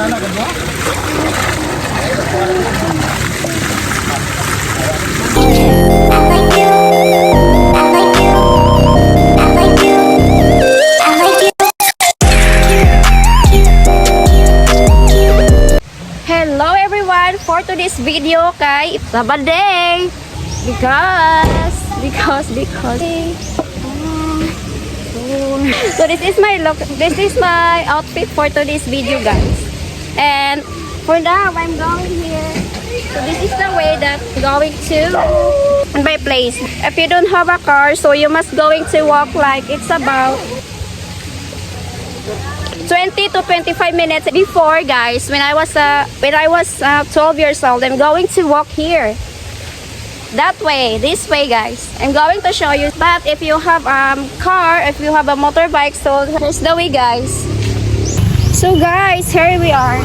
Hello everyone, for today's video kay Sabado because so this is my look, this is my outfit for today's video guys. And for now I'm going here, so this is the way that I'm going to my place. If you don't have a car, so you must going to walk like it's about 20 to 25 minutes before guys. When I was 12 years old, I'm going to walk here that way, this way guys. I'm going to show you. But if you have car, if you have a motorbike, so here's the way guys. So guys, here we are.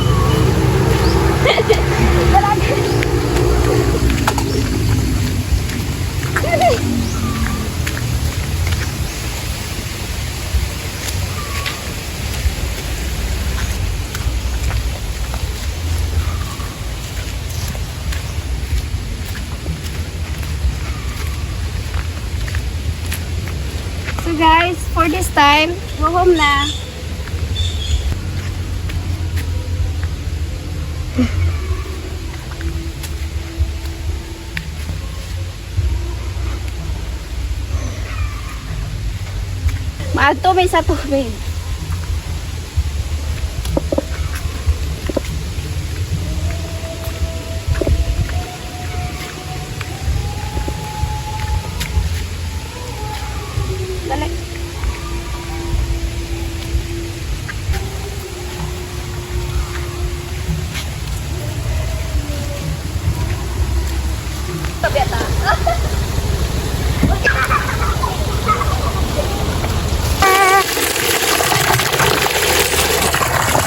So guys, for this time, go home na. Maadto may sa tubig. Dali. Tabiata.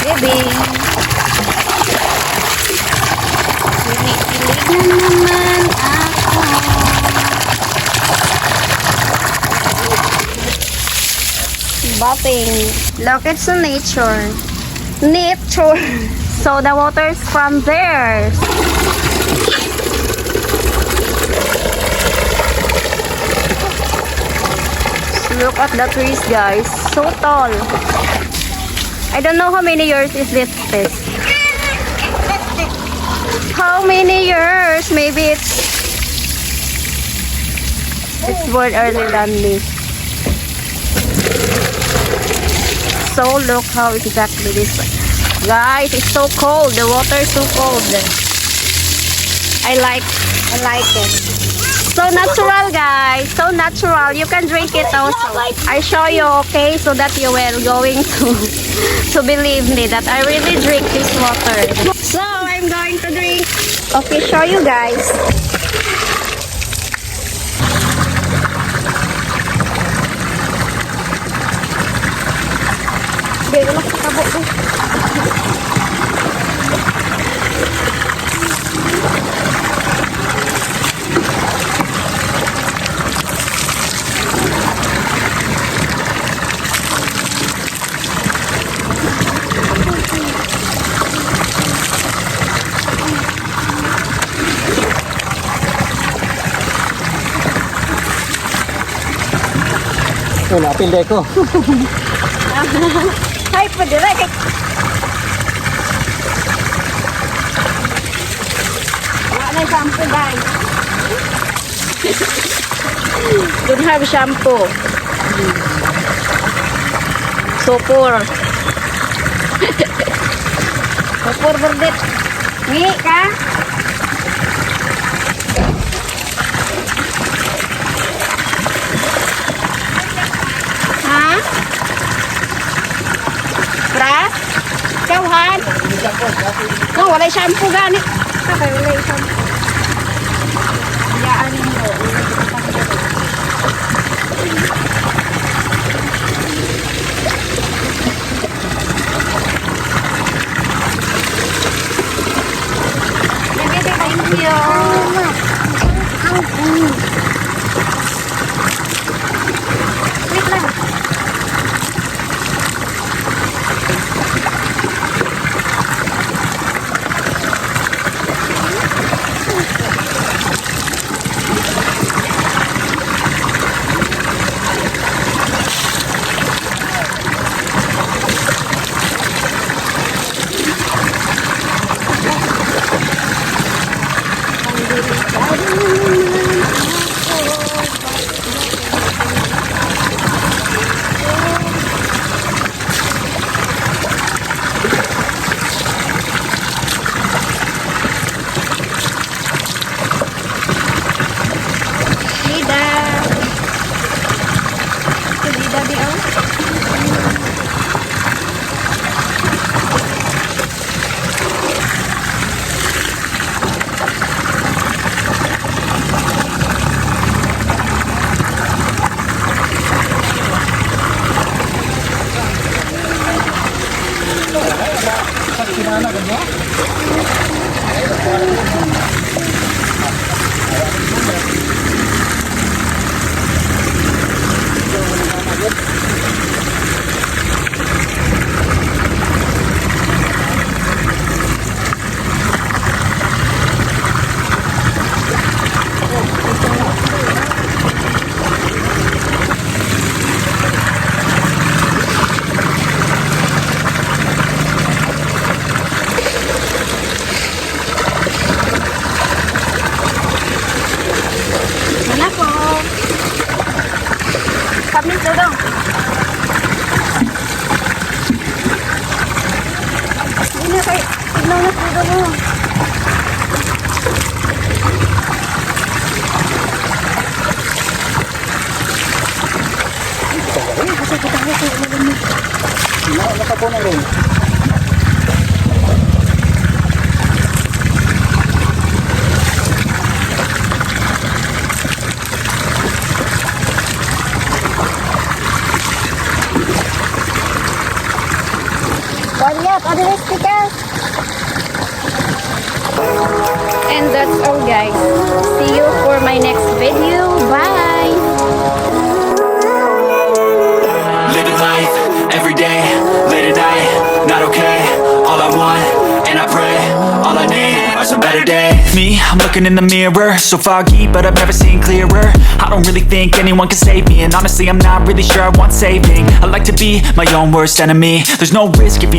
Baby. Kinikilig na naman ako. Bathing. Look, it's a nature. Nature. So the water is from there. Look at the trees, guys. So tall. I don't know how many years is this. How many years? Maybe it's born earlier than me. So look how exactly this. Guys, it's so cold. The water is so cold. I like it. So natural guys, so natural. You can drink it also. I show you, okay, so that you will going to believe me that I really drink this water. So I'm going to drink. Okay, show you guys. Napinday ko. Hi po direct. Wala na shampoo guys. Don't have shampoo. So poor. So poor berdit. Nih ka. Kauhan. Oh, wala shampoo gani. Sakay wala shampoo. Yaan mo. Thank you. Wait lang. daddy, oh. Mana po? Kami dong. Ini kayak tignan na po mo. Nakapunan rin. Banyak, ada stiker. And that's all guys. See you for my next video. Bye! Living life, every day, late at night, not okay. All I want, and I pray, all I need are some better days. Me, I'm looking in the mirror, so foggy, but I've never seen clearer. I don't really think anyone can save me, and honestly I'm not really sure I want saving. I like to be my own worst enemy. There's no risk if you